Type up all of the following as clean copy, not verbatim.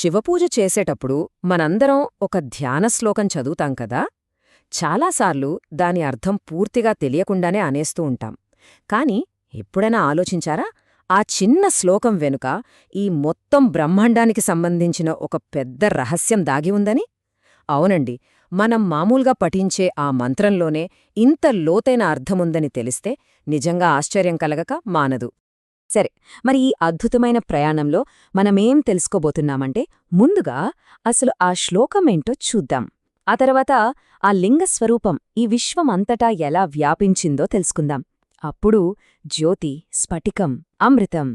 శివపూజ చేసేటప్పుడు మనందరం ఒక ధ్యాన శ్లోకం చదువుతాం కదా. చాలాసార్లు దాని అర్థం పూర్తిగా తెలియకుండానే అనేస్తూ ఉంటాం. కాని ఎప్పుడైనా ఆలోచించారా, ఆ చిన్న శ్లోకం వెనుక ఈ మొత్తం బ్రహ్మాండానికి సంబంధించిన ఒక పెద్ద రహస్యం దాగి ఉందని? అవునండి, మనం మామూలుగా పఠించే ఆ మంత్రంలోనే ఇంత లోతైన అర్థముందని తెలిస్తే నిజంగా ఆశ్చర్యం కలగక మానదు. సరే, మరి ఈ అద్భుతమైన ప్రయాణంలో మనమేం తెలుసుకోబోతున్నామంటే, ముందుగా అసలు ఆ శ్లోకమేంటో చూద్దాం. ఆ తర్వాత ఆ లింగస్వరూపం ఈ విశ్వమంతటా ఎలా వ్యాపించిందో తెలుసుకుందాం. అప్పుడు జ్యోతి, స్ఫటికం, అమృతం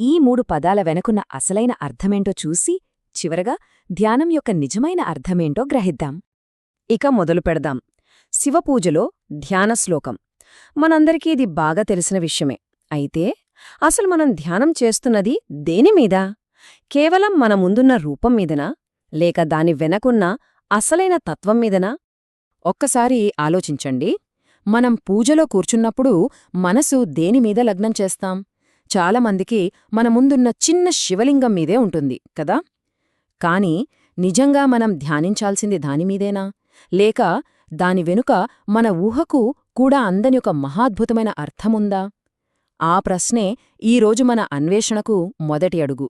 ఈ 3 పదాల వెనకున్న అసలైన అర్థమేంటో చూసి చివరగా ధ్యానం యొక్క నిజమైన అర్థమేంటో గ్రహిద్దాం. ఇక మొదలు పెడదాం. శివపూజలో ధ్యాన శ్లోకం మనందరికీ ఇది బాగా తెలిసిన విషయమే. అయితే అసలు మనం ధ్యానం చేస్తున్నది దేనిమీద? కేవలం మన ముందున్న రూపం మీదనా, లేక దాని వెనకున్న అసలైన తత్వం మీదనా? ఒక్కసారి ఆలోచించండి. మనం పూజలో కూర్చున్నప్పుడు మనసు దేనిమీద లగ్నం చేస్తాం? చాలామందికి మన ముందున్న చిన్న శివలింగం మీదే ఉంటుంది కదా. కాని నిజంగా మనం ధ్యానించాల్సింది దానిమీదేనా, లేక దాని వెనుక మన ఊహకు కూడా అందని ఒక మహాద్భుతమైన అర్థముందా? ఆ ప్రశ్నే ఈరోజు మన అన్వేషణకు మొదటి అడుగు.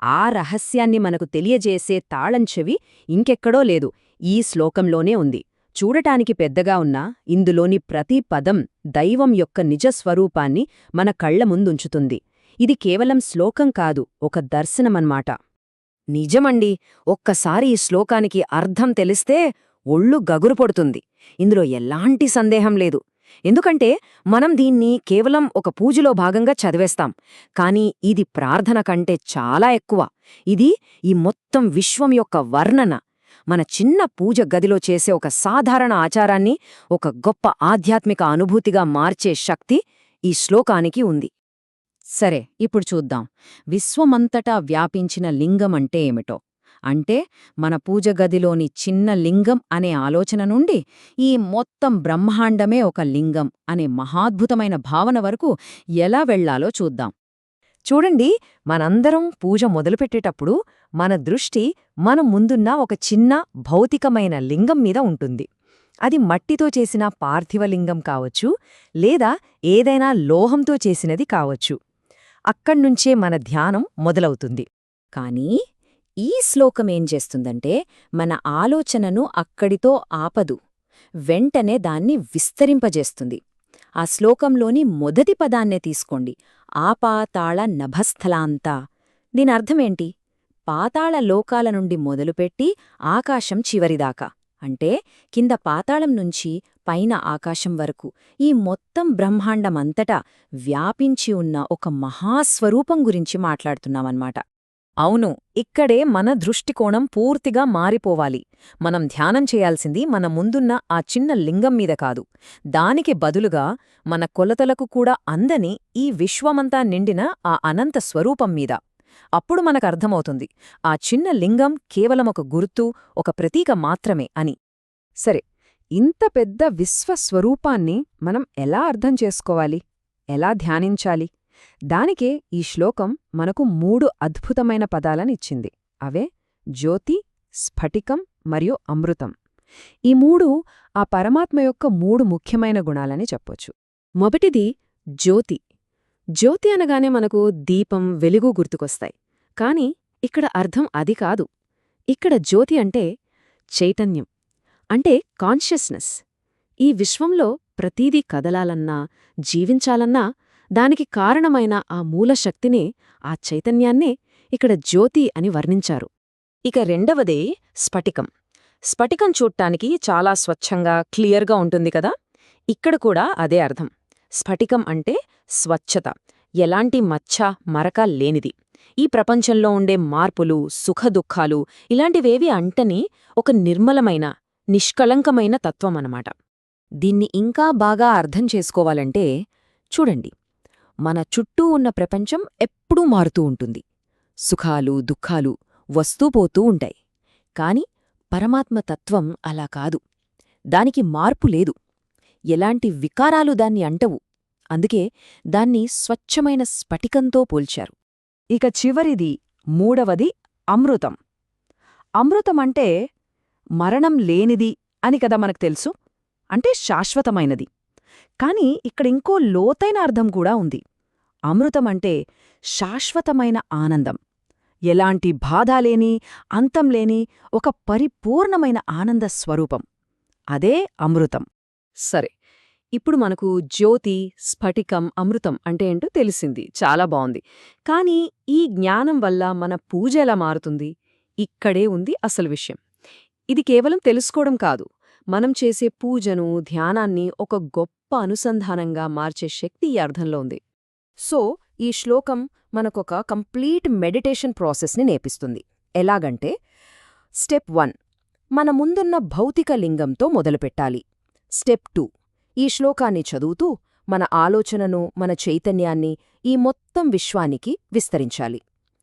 ఆ రహస్యాన్ని మనకు తెలియజేసే తాళంచెవి ఇంకెక్కడో లేదు, ఈ శ్లోకంలోనే ఉంది. చూడటానికి పెద్దగా ఉన్నా ఇందులోని ప్రతి పదం దైవం యొక్క నిజస్వరూపాన్ని మన కళ్ల ముందుంచుతుంది. ఇది కేవలం శ్లోకం కాదు, ఒక దర్శనమన్మాట. నిజమండి, ఒక్కసారి ఈ శ్లోకానికి అర్థం తెలిస్తే ఒళ్ళు గగురుపొడుతుంది. ఇందులో ఎలాంటి సందేహం లేదు. ఎందుకంటే మనం దీన్ని కేవలం ఒక పూజలో భాగంగా చదివేస్తాం. కాని ఇది ప్రార్థన కంటే చాలా ఎక్కువ. ఇది ఈ మొత్తం విశ్వం యొక్క వర్ణన. మన చిన్న పూజ గదిలో చేసే ఒక సాధారణ ఆచారాన్ని ఒక గొప్ప ఆధ్యాత్మిక అనుభూతిగా మార్చే శక్తి ఈ శ్లోకానికి ఉంది. సరే, ఇప్పుడు చూద్దాం విశ్వమంతటా వ్యాపించిన లింగం అంటే ఏమిటో. అంటే మన పూజగదిలోని చిన్న లింగం అనే ఆలోచన నుండి ఈ మొత్తం బ్రహ్మాండమే ఒక లింగం అనే మహాద్భుతమైన భావన వరకు ఎలా వెళ్లాలో చూద్దాం. చూడండి, మనందరం పూజ మొదలుపెట్టేటప్పుడు మన దృష్టి మన ముందున్న ఒక చిన్న భౌతికమైన లింగం మీద ఉంటుంది. అది మట్టితో చేసిన పార్థివలింగం కావచ్చు, లేదా ఏదైనా లోహంతో చేసినది కావచ్చు. అక్కడ్నుంచే మన ధ్యానం మొదలవుతుంది. కానీ ఈ శ్లోకమేం చేస్తుందంటే, మన ఆలోచనను అక్కడితో ఆపదు, వెంటనే దాన్ని విస్తరింపజేస్తుంది. ఆ శ్లోకంలోని మొదటి పదాన్నే తీసుకోండి, ఆపాతాళ నభస్థలాంతా. దీనర్థమేంటి? పాతాళ లోకాల నుండి మొదలుపెట్టి ఆకాశం చివరిదాకా, అంటే కింద పాతాళం నుంచి పైన ఆకాశం వరకు ఈ మొత్తం బ్రహ్మాండమంతటా వ్యాపించి ఉన్న ఒక మహాస్వరూపం గురించి మాట్లాడుతున్నామన్నమాట. అవును, ఇక్కడే మన దృష్టికోణం పూర్తిగా మారిపోవాలి. మనం ధ్యానం చేయాల్సింది మన ముందున్న ఆ చిన్న లింగం మీద కాదు, దానికి బదులుగా మన కొలతలకు కూడా అందని ఈ విశ్వమంతా నిండిన ఆ అనంత స్వరూపం మీద. అప్పుడు మనకర్థమవుతుంది ఆ చిన్న లింగం కేవలం ఒక గుర్తు, ఒక ప్రతీక మాత్రమే అని. సరే, ఇంత పెద్ద విశ్వస్వరూపాన్ని మనం ఎలా అర్థం చేసుకోవాలి, ఎలా ధ్యానించాలి? దానికే ఈ శ్లోకం మనకు 3 అద్భుతమైన పదాలనిచ్చింది. అవే జ్యోతి, స్ఫటికం మరియు అమృతం. ఈ 3 ఆ పరమాత్మ యొక్క 3 ముఖ్యమైన గుణాలని చెప్పొచ్చు. మొదటిది జ్యోతి. జ్యోతి అనగానే మనకు దీపం, వెలుగు గుర్తుకొస్తాయి. కాని ఇక్కడ అర్థం అది కాదు. ఇక్కడ జ్యోతి అంటే చైతన్యం, అంటే కాన్షియస్నెస్. ఈ విశ్వంలో ప్రతీదీ కదలాలన్నా, జీవించాలన్నా దానికి కారణమైన ఆ మూలశక్తినే, ఆ చైతన్యాన్నే ఇక్కడ జ్యోతి అని వర్ణించారు. ఇక రెండవదే స్ఫటికం. స్ఫటికం చూడ్టానికి చాలా స్వచ్ఛంగా, క్లియర్గా ఉంటుంది కదా. ఇక్కడ కూడా అదే అర్థం. స్ఫటికం అంటే స్వచ్ఛత, ఎలాంటి మచ్చ, మరక లేనిది. ఈ ప్రపంచంలో ఉండే మార్పులు, సుఖదుఖాలు ఇలాంటివేవి అంటని ఒక నిర్మలమైన, నిష్కళంకమైన తత్వమన్నమాట. దీన్ని ఇంకా బాగా అర్థం చేసుకోవాలంటే చూడండి, మన చుట్టూ ఉన్న ప్రపంచం ఎప్పుడూ మారుతూ ఉంటుంది. సుఖాలు, దుఃఖాలు వస్తూపోతూ ఉంటాయి. కాని పరమాత్మ తత్వం అలా కాదు. దానికి మార్పు లేదు, ఎలాంటి వికారాలు దాన్ని అంటవు. అందుకే దాన్ని స్వచ్ఛమైన స్ఫటికంతో పోల్చారు. ఇక చివరిది, మూడవది అమృతం. అమృతమంటే మరణం లేనిది అని కదా మనకు తెలుసు, అంటే శాశ్వతమైనది. కాని ఇక్కడింకో లోతైన అర్థం కూడా ఉంది. అమృతమంటే శాశ్వతమైన ఆనందం, ఎలాంటి బాధలేని, అంతంలేని ఒక పరిపూర్ణమైన ఆనంద స్వరూపం. అదే అమృతం. సరే, ఇప్పుడు మనకు జ్యోతి, స్ఫటికం, అమృతం అంటే ఏంటో తెలిసింది, చాలా బావుంది. కానీ ఈ జ్ఞానం వల్ల మన పూజ ఎలా మారుతుంది? ఇక్కడే ఉంది అసలు విషయం. ఇది కేవలం తెలుసుకోవడం కాదు, మనం చేసే పూజను, ధ్యానాన్ని ఒక గొప్ప అనుసంధానంగా మార్చే శక్తి ఈ అర్థంలో ఉంది. సో, ఈ శ్లోకం మనకొక కంప్లీట్ మెడిటేషన్ ప్రాసెస్ని నేర్పిస్తుంది. ఎలాగంటే, స్టెప్ 1 మన ముందున్న భౌతిక లింగంతో మొదలుపెట్టాలి. స్టెప్ 2 ఈ శ్లోకాన్ని చదువుతూ మన ఆలోచనను, మన చైతన్యాన్ని ఈ మొత్తం విశ్వానికి విస్తరించాలి.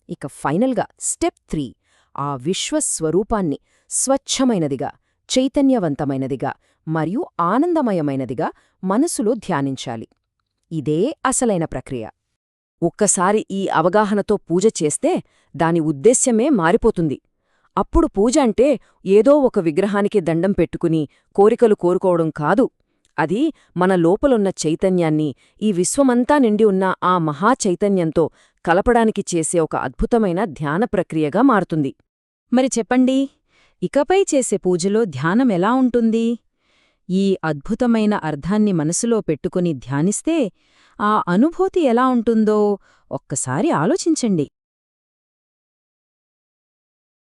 ఇక ఫైనల్గా స్టెప్ 3 ఆ విశ్వస్వరూపాన్ని స్వచ్ఛమైనదిగా, చైతన్యవంతమైనదిగా మరియు ఆనందమయమైనదిగా మనసులో ధ్యానించాలి. ఇదే అసలైన ప్రక్రియ. ఒక్కసారి ఈ అవగాహనతో పూజ చేస్తే దాని ఉద్దేశ్యమే మారిపోతుంది. అప్పుడు పూజ అంటే ఏదో ఒక విగ్రహానికి దండం పెట్టుకుని కోరికలు కోరుకోవడం కాదు. అది మన లోపలున్న చైతన్యాన్ని, ఈ విశ్వమంతా నిండి ఉన్న ఆ మహాచైతన్యంతో కలపడానికి చేసే ఒక అద్భుతమైన ధ్యాన ప్రక్రియగా మారుతుంది. మరి చెప్పండి, ఇకపై చేసే పూజలో ధ్యానం ఎలా ఉంటుంది? ఈ అద్భుతమైన అర్థాన్ని మనసులో పెట్టుకుని ధ్యానిస్తే ఆ అనుభూతి ఎలా ఉంటుందో ఒక్కసారి ఆలోచించండి.